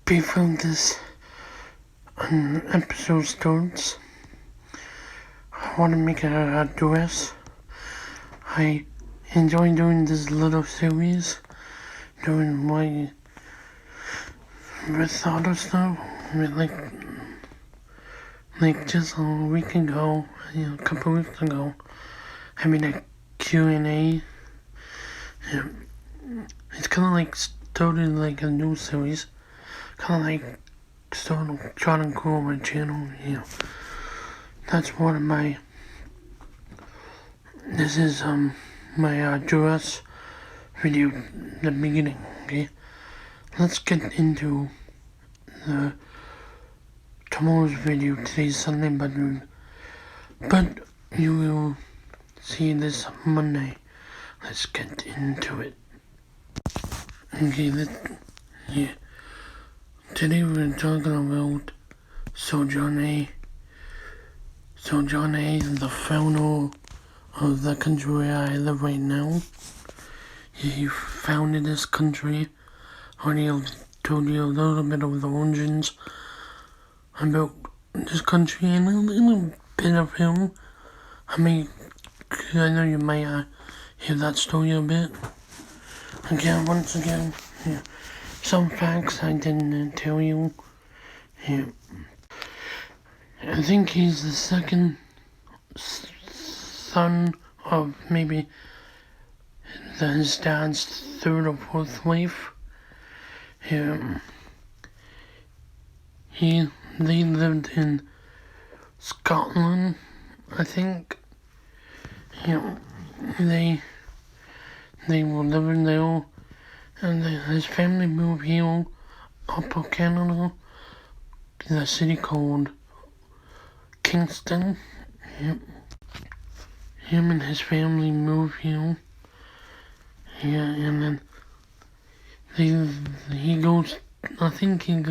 Before this episode starts, I want to make an address. I enjoy doing this little series, doing my with other stuff, like just a week ago, a couple weeks ago, having a Q&A. It's kind of like started like a new series, kind of like starting trying to grow my channel. That's one of my. This is my address video, the beginning. Okay, let's get into the tomorrow's video. Today's Sunday, but you will see this Monday. Let's get into it. Okay, today we're talking about Sojourner. Sojourner, the founder of the country where I live right now. He founded this country. I already told you a little bit of the origins about this country and a little bit of him. I know you might hear that story a bit. Again, once again, some facts I didn't tell you. I think he's the second son of maybe his dad's third or fourth wife. They lived in Scotland, I think. They were living there, and his family moved here, Upper Canada, in a city called Kingston. Him and his family moved here. And then he goes, I think he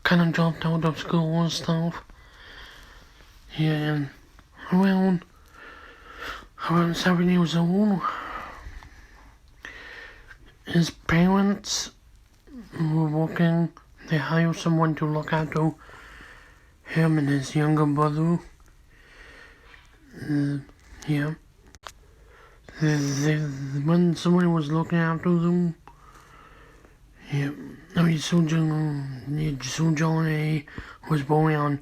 kind of dropped out of school and stuff. And around 7 years old, his parents were working. They hired someone to look after him and his younger brother. When somebody was looking after them, Sojourner was born on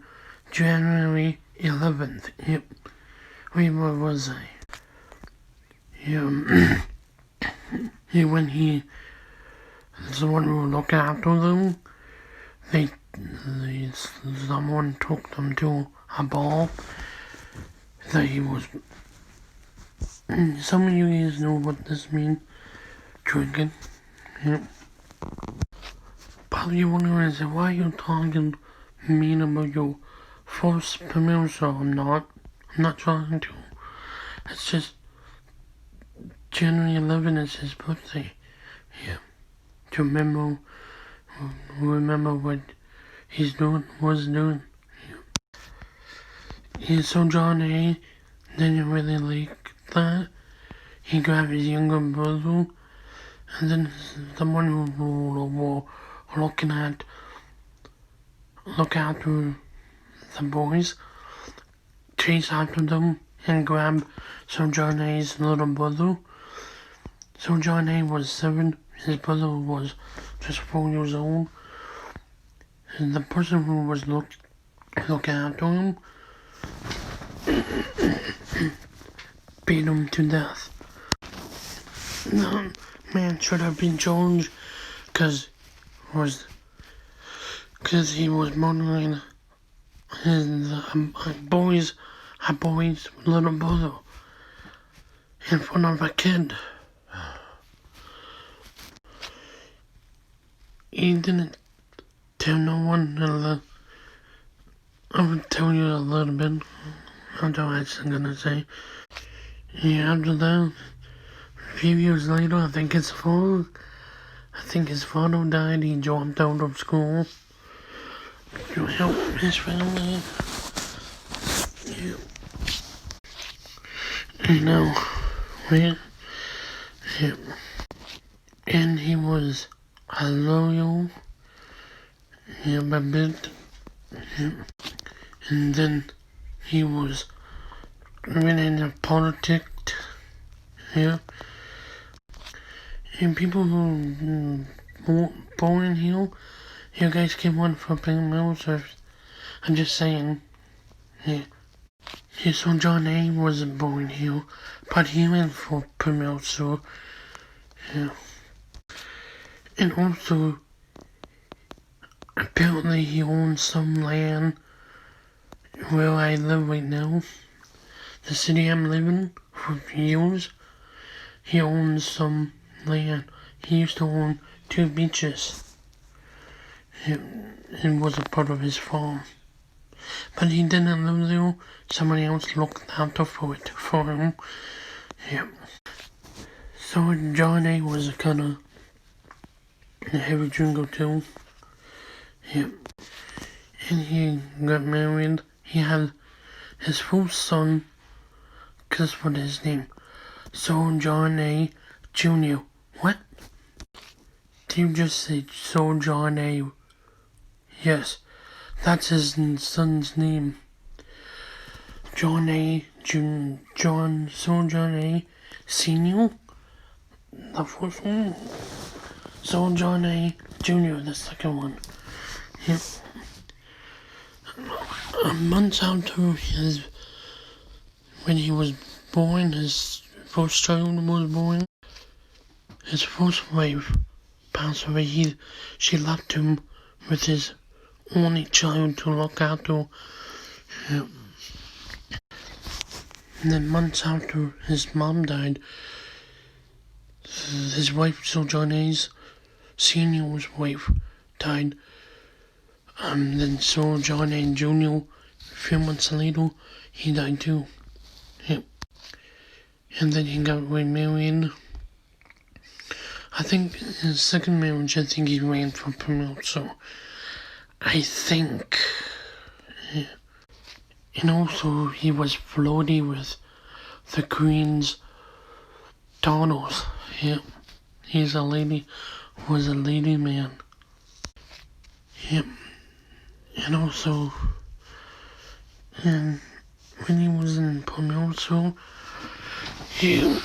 January 11th. Wait, what was I? When someone who would look after them, someone took them to a ball that he was. Some of you guys know what this means. Drinking. Probably wondering, why are you talking mean about your first premiere? I'm not trying to. It's just January 11th is his birthday. To remember what was doing. Sojourner didn't really like that. He grabbed his younger brother, and then someone who were looking after the boys chased after them and grabbed Sojourner's little brother. Sojourner was 7, his brother was just 4 years old, and the person who was looking after him beat him to death. The man should have been charged because he was murdering a boy's little brother in front of a kid. He didn't tell no one. I would tell you a little bit. That's what I was gonna say. After that, a few years later, I think his father died. He dropped out of school to help his family. And he was a loyal yeah, a bit, yeah. And then he was really into politics, yeah. And people who born here, you guys can run for Penn so I'm just saying, yeah. Yeah, so John A wasn't born here, but he went for Penn so yeah. And also, apparently he owns some land where I live right now. The city I'm living for years. He owns some land. He used to own 2 beaches. It was a part of his farm. But he didn't live there. Somebody else looked after for it for him. Yeah. So John A was a kind of a heavy drinker too. Yeah. And he got married. He had his first son, guess what his name? So John A. Jr. What? Did you just say So John A? Yes, that's his son's name. John A. So John A. Senior, the first one. So John A. Jr., the second one. Yep. A month after when he was born, his first child was born. His first wife passed away. She left him with his only child to look after. Yeah. And then months after his mom died, his wife, so John A.'s senior's wife, died. Then so John A. Jr., a few months later, he died too. Yep. And then he got remarried. I think his second marriage, I think he ran for Premier, so I think. Yeah. And also, he was flirty with the Queen's daughters. Yep. He's a lady, was a lady man. Yep. And also, when he was in Pomerico, his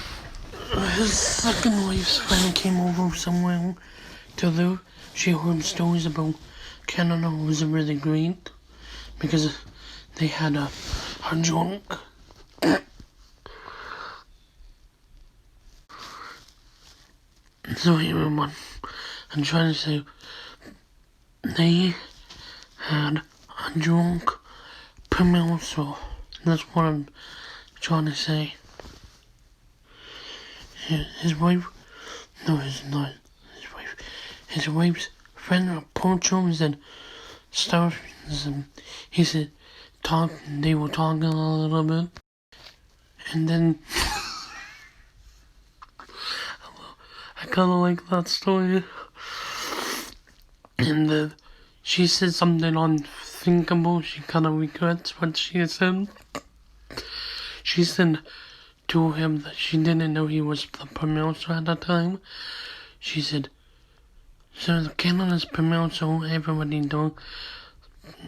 second wife's friend came over somewhere to live. She heard stories about Canada was really great because they had a drunk. So everyone, I'm trying to say, they had a drunk Pomerico. That's what I'm trying to say. His wife, no, it's not his wife. His wife's friend approached him and stuff. And he said, they were talking a little bit. And then, I kind of like that story. And she said something unthinkable. She kind of regrets what she said. She said to him that she didn't know he was the promoter at the time. She said, so Canada's promoter, everybody knows,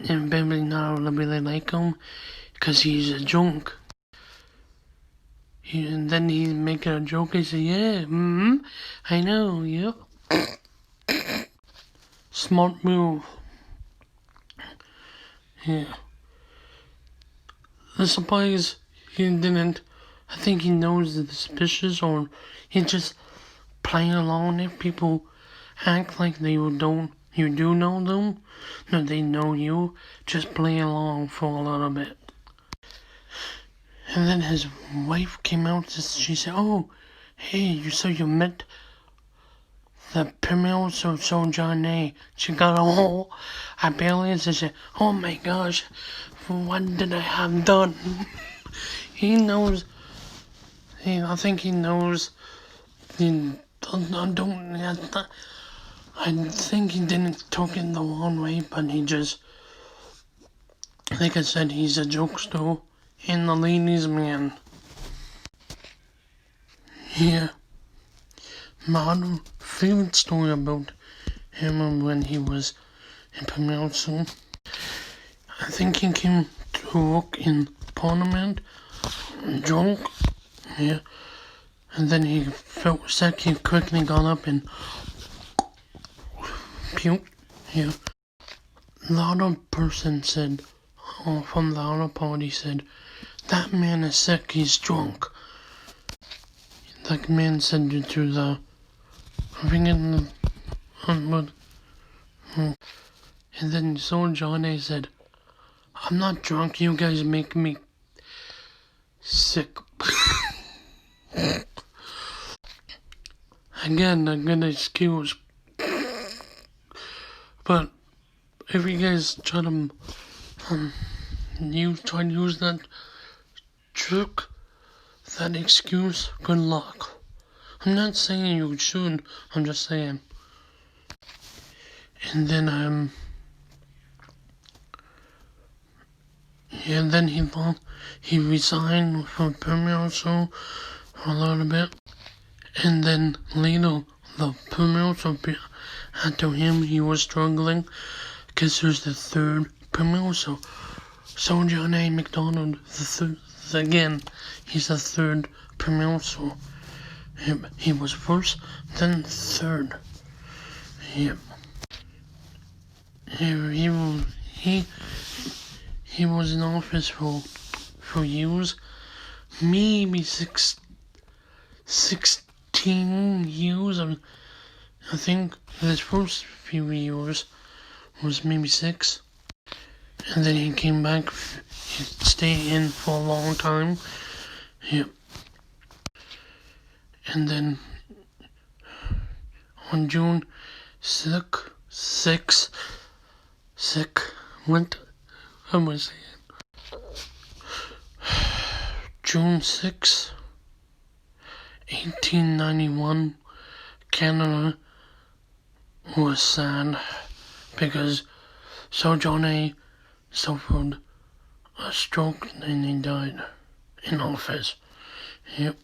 and everybody now really like him, because he's a drunk. And then he's making a joke, he said, yeah, I know, yeah. Smart move. Yeah. The surprise, he didn't, I think he knows the suspicious, or he's just playing along if people act like you do know them. No, they know you. Just play along for a little bit. And then his wife came out. She said, "Oh, hey, so you met the Premier so John A." She got all I barely said, "Oh my gosh, what did I have done?" He knows. I think he knows. I think he didn't took it the wrong way, but he just, like I said, he's a jokester and the ladies' man. Yeah. My other favorite story about him when he was in Pimlico. I think he came to work in Parliament, drunk, yeah, and then he felt sick. He quickly got up and puked, yeah. The other person said, from the other party said, that man is sick, he's drunk. That man said to the, I think in the, and then so Johnny said, I'm not drunk, you guys make me sick. Again, a good excuse. But if you guys try to use that trick, that excuse, good luck. I'm not saying you should, I'm just saying. And then then he resigned from Premier Show for a little bit. And then later, the Premier Show after him, he was struggling because there's the third Premier Show. So John A. McDonald, again, he's the third Premier Show. He was first, then third. Yep. He was in office for years, maybe 16 years. I think his first few years was maybe 6, and then he came back. He stayed in for a long time. Yep. And then on June 6th, June 6, 1891, Canada was sad because Sir John A. suffered a stroke and he died in office. Yep.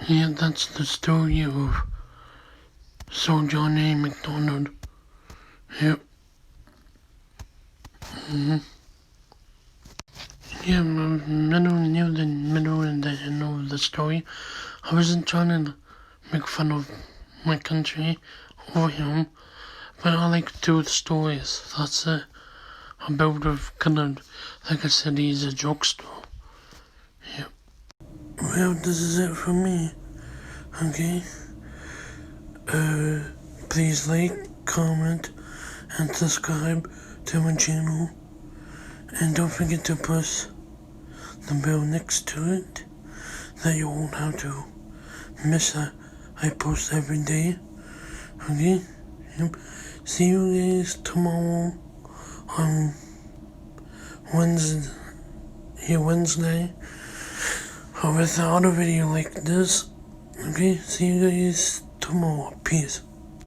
Yeah, that's the story of Sir John A. McDonald. Yep. Yeah, near the middle and the end of the story. I wasn't trying to make fun of my country or him, but I like to do the stories. That's it. A bit of kind of, like I said, he's a jokester. Yep. Well, this is it for me. Okay. Please like, comment, and subscribe to my channel. And don't forget to press the bell next to it, that you won't have to miss that. I post every day. Okay? Yep. See you guys tomorrow on Wednesday. Or with another video like this. Okay? See you guys tomorrow. Peace.